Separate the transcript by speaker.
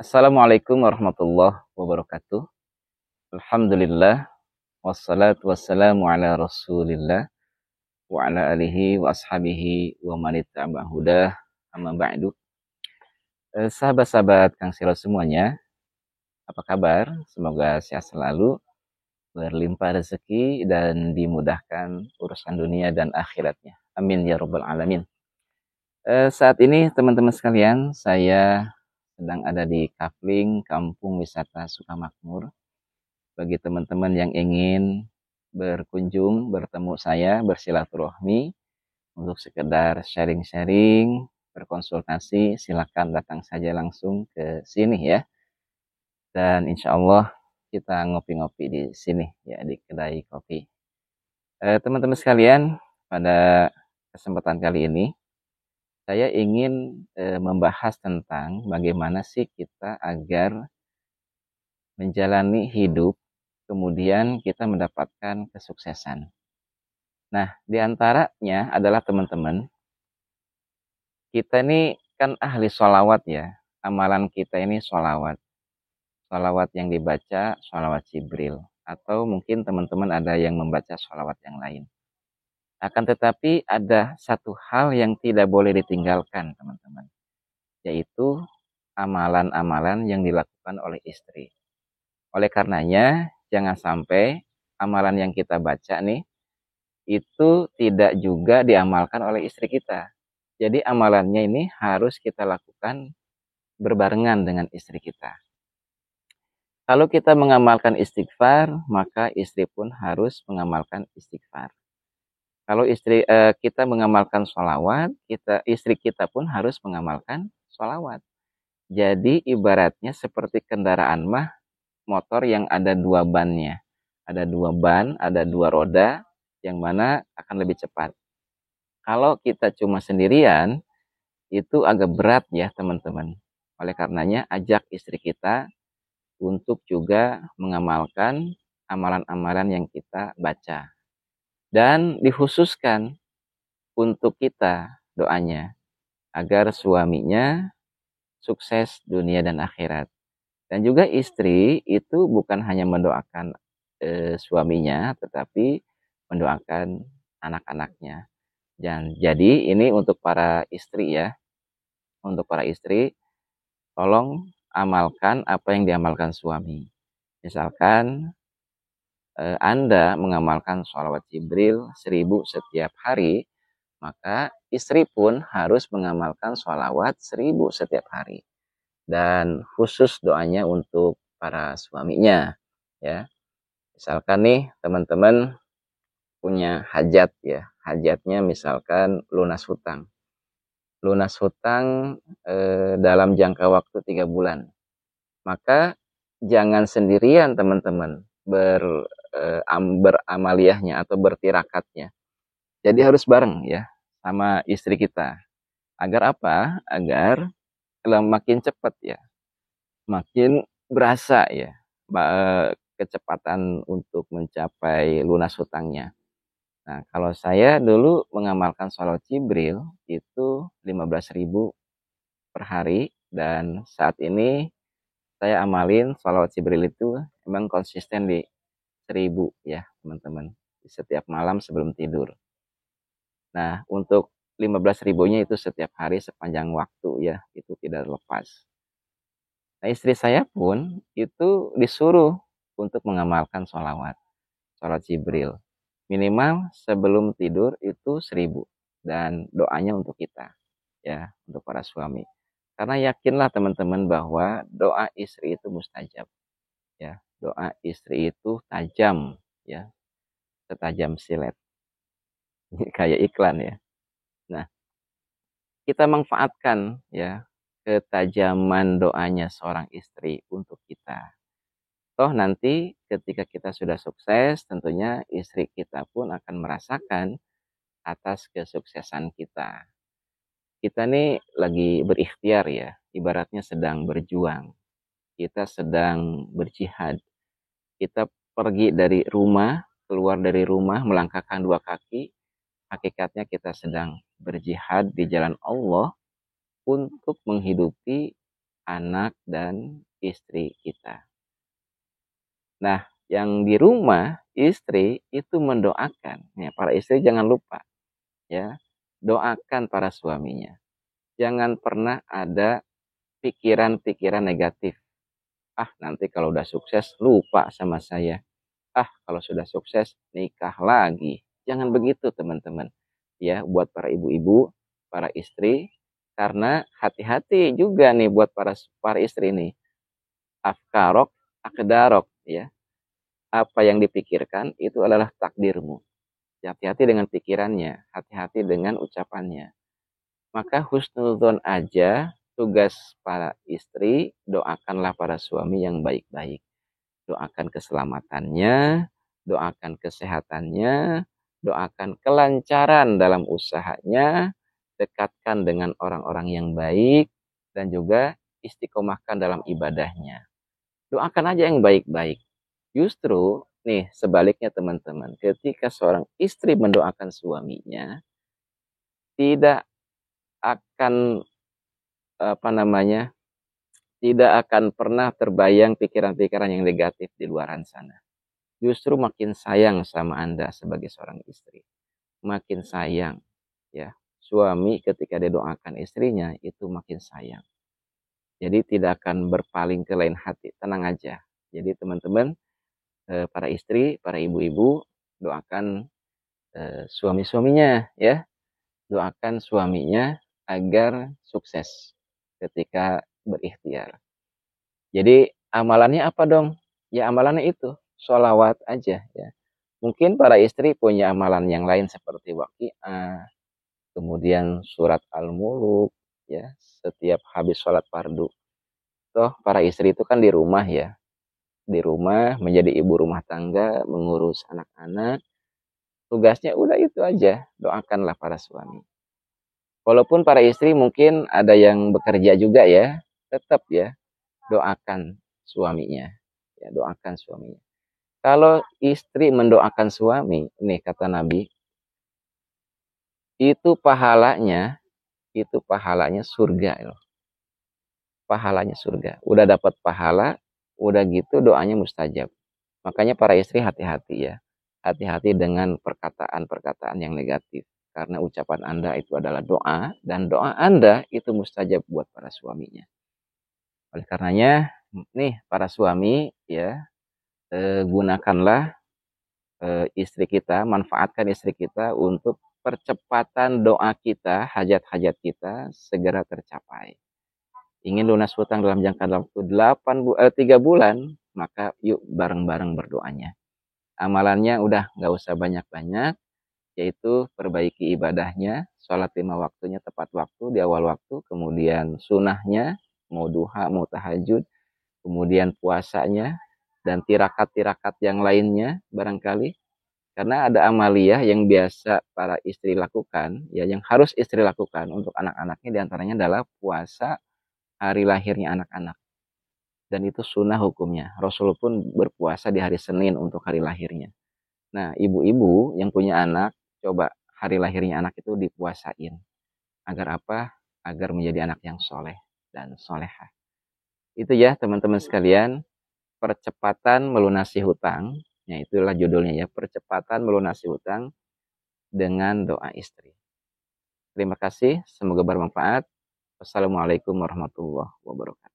Speaker 1: Assalamualaikum warahmatullahi wabarakatuh. Alhamdulillah wassalatu wassalamu ala Rasulillah wa ala alihi wa ashabihi wa man ittaba'a hudah amma ba'du. Sahabat-sahabat Kang Siro semuanya, apa kabar? Semoga sehat selalu, berlimpah rezeki dan dimudahkan urusan dunia dan akhiratnya. Amin ya rabbal alamin. Saat ini teman-teman sekalian, saya sedang ada di Kafling, Kampung Wisata Sukamakmur. Bagi teman-teman yang ingin berkunjung, bertemu saya, bersilaturahmi, untuk sekedar sharing-sharing, berkonsultasi, silakan datang saja langsung ke sini ya. Dan insya Allah kita ngopi-ngopi di sini ya, di kedai kopi. Teman-teman sekalian, pada kesempatan kali ini saya ingin membahas tentang bagaimana sih kita agar menjalani hidup kemudian kita mendapatkan kesuksesan. Nah, di antaranya adalah teman-teman, kita ini kan ahli sholawat ya. Amalan kita ini sholawat. Sholawat yang dibaca, sholawat Jibril. Atau mungkin teman-teman ada yang membaca sholawat yang lain. Akan tetapi ada satu hal yang tidak boleh ditinggalkan teman-teman. Yaitu amalan-amalan yang dilakukan oleh istri. Oleh karenanya, jangan sampai amalan yang kita baca nih, itu tidak juga diamalkan oleh istri kita. Jadi amalannya ini harus kita lakukan berbarengan dengan istri kita. Kalau kita mengamalkan istighfar, maka istri pun harus mengamalkan istighfar. Kalau kita mengamalkan sholawat, istri kita pun harus mengamalkan sholawat. Jadi ibaratnya seperti kendaraan motor yang ada dua bannya. Ada dua ban, ada dua roda, yang mana akan lebih cepat. Kalau kita cuma sendirian, itu agak berat ya teman-teman. Oleh karenanya ajak istri kita untuk juga mengamalkan amalan-amalan yang kita baca. Dan dikhususkan untuk kita doanya, agar suaminya sukses dunia dan akhirat. Dan juga istri itu bukan hanya mendoakan suaminya, tetapi mendoakan anak-anaknya. Dan jadi ini untuk para istri ya, untuk para istri, tolong amalkan apa yang diamalkan suami. Misalkan Anda mengamalkan sholawat Jibril 1000 setiap hari, maka istri pun harus mengamalkan sholawat 1000 setiap hari. Dan khusus doanya untuk para suaminya ya. Misalkan nih teman-teman punya hajat ya, hajatnya misalkan lunas hutang. Lunas hutang dalam jangka waktu 3 bulan. Maka jangan sendirian teman-teman beramaliyahnya atau bertirakatnya. Jadi harus bareng ya sama istri kita. Agar apa? Agar makin cepat ya, makin berasa ya kecepatan untuk mencapai lunas hutangnya. Nah, kalau saya dulu mengamalkan sholawat Jibril itu 15.000 per hari, dan saat ini saya amalin sholawat Jibril itu memang konsisten di 1000 ya teman-teman, setiap malam sebelum tidur. Nah, untuk 15.000-nya itu setiap hari sepanjang waktu ya, itu tidak lepas. Nah, istri saya pun itu disuruh untuk mengamalkan sholawat Jibril. Minimal sebelum tidur itu 1000. Dan doanya untuk kita, ya, untuk para suami. Karena yakinlah teman-teman bahwa doa istri itu mustajab. Ya, doa istri itu tajam, ya, setajam silet. Kayak iklan ya. Nah, kita manfaatkan ya ketajaman doanya seorang istri untuk kita. Toh nanti ketika kita sudah sukses, tentunya istri kita pun akan merasakan atas kesuksesan kita. Kita nih lagi berikhtiar ya, ibaratnya sedang berjuang. Kita sedang berjihad. Kita pergi dari rumah, keluar dari rumah, melangkahkan 2 kaki. Hakikatnya kita sedang berjihad di jalan Allah untuk menghidupi anak dan istri kita. Nah, yang di rumah istri itu mendoakan. Ya, para istri jangan lupa ya, doakan para suaminya. Jangan pernah ada pikiran-pikiran negatif. Ah, nanti kalau udah sukses lupa sama saya. Ah, kalau sudah sukses nikah lagi. Jangan begitu, teman-teman. Ya, buat para ibu-ibu, para istri, karena hati-hati juga nih buat para istri nih. Afkarok, akedarok, ya. Apa yang dipikirkan itu adalah takdirmu. Hati-hati dengan pikirannya, hati-hati dengan ucapannya. Maka husnuzon aja tugas para istri, doakanlah para suami yang baik-baik. Doakan keselamatannya, doakan kesehatannya, doakan kelancaran dalam usahanya, dekatkan dengan orang-orang yang baik, dan juga istiqomahkan dalam ibadahnya. Doakan aja yang baik-baik. Justru, nih sebaliknya teman-teman, ketika seorang istri mendoakan suaminya, tidak akan apa namanya, tidak akan pernah terbayang pikiran-pikiran yang negatif di luaran sana. Justru makin sayang sama Anda sebagai seorang istri. Makin sayang, ya. Suami ketika didoakan istrinya itu makin sayang. Jadi tidak akan berpaling ke lain hati, tenang aja. Jadi teman-teman, para istri, para ibu-ibu, doakan suami-suaminya ya. Doakan suaminya agar sukses ketika berikhtiar. Jadi amalannya apa dong? Ya amalannya itu, sholawat aja ya. Mungkin para istri punya amalan yang lain seperti waqiah, kemudian surat Al-Muluk ya, setiap habis sholat fardu. Toh para istri itu kan di rumah ya. Di rumah menjadi ibu rumah tangga, mengurus anak-anak. Tugasnya udah itu aja, doakanlah para suami. Walaupun para istri mungkin ada yang bekerja juga ya, tetap ya doakan suaminya. Ya, doakan suaminya. Kalau istri mendoakan suami, nih kata Nabi, itu pahalanya surga loh. Pahalanya surga. Udah dapat pahala, udah gitu doanya mustajab. Makanya para istri hati-hati ya. Hati-hati dengan perkataan-perkataan yang negatif. Karena ucapan Anda itu adalah doa, dan doa Anda itu mustajab buat para suaminya. Oleh karenanya, nih para suami ya, gunakanlah istri kita, manfaatkan istri kita untuk percepatan doa kita, hajat-hajat kita segera tercapai. Ingin lunas hutang dalam jangka waktu 3 bulan, maka yuk bareng-bareng berdoanya. Amalannya udah nggak usah banyak-banyak, yaitu perbaiki ibadahnya, sholat 5 waktunya tepat waktu di awal waktu, kemudian sunahnya, mau duha, mau tahajud, kemudian puasanya, dan tirakat-tirakat yang lainnya barangkali. Karena ada amaliyah yang biasa para istri lakukan, ya yang harus istri lakukan untuk anak-anaknya diantaranya adalah puasa hari lahirnya anak-anak. Dan itu sunnah hukumnya. Rasul pun berpuasa di hari Senin untuk hari lahirnya. Nah, ibu-ibu yang punya anak, coba hari lahirnya anak itu dipuasain. Agar apa? Agar menjadi anak yang soleh dan soleha. Itu ya teman-teman sekalian, percepatan melunasi hutang. Ya itulah judulnya ya, percepatan melunasi hutang dengan doa istri. Terima kasih, semoga bermanfaat. Wassalamualaikum warahmatullahi wabarakatuh.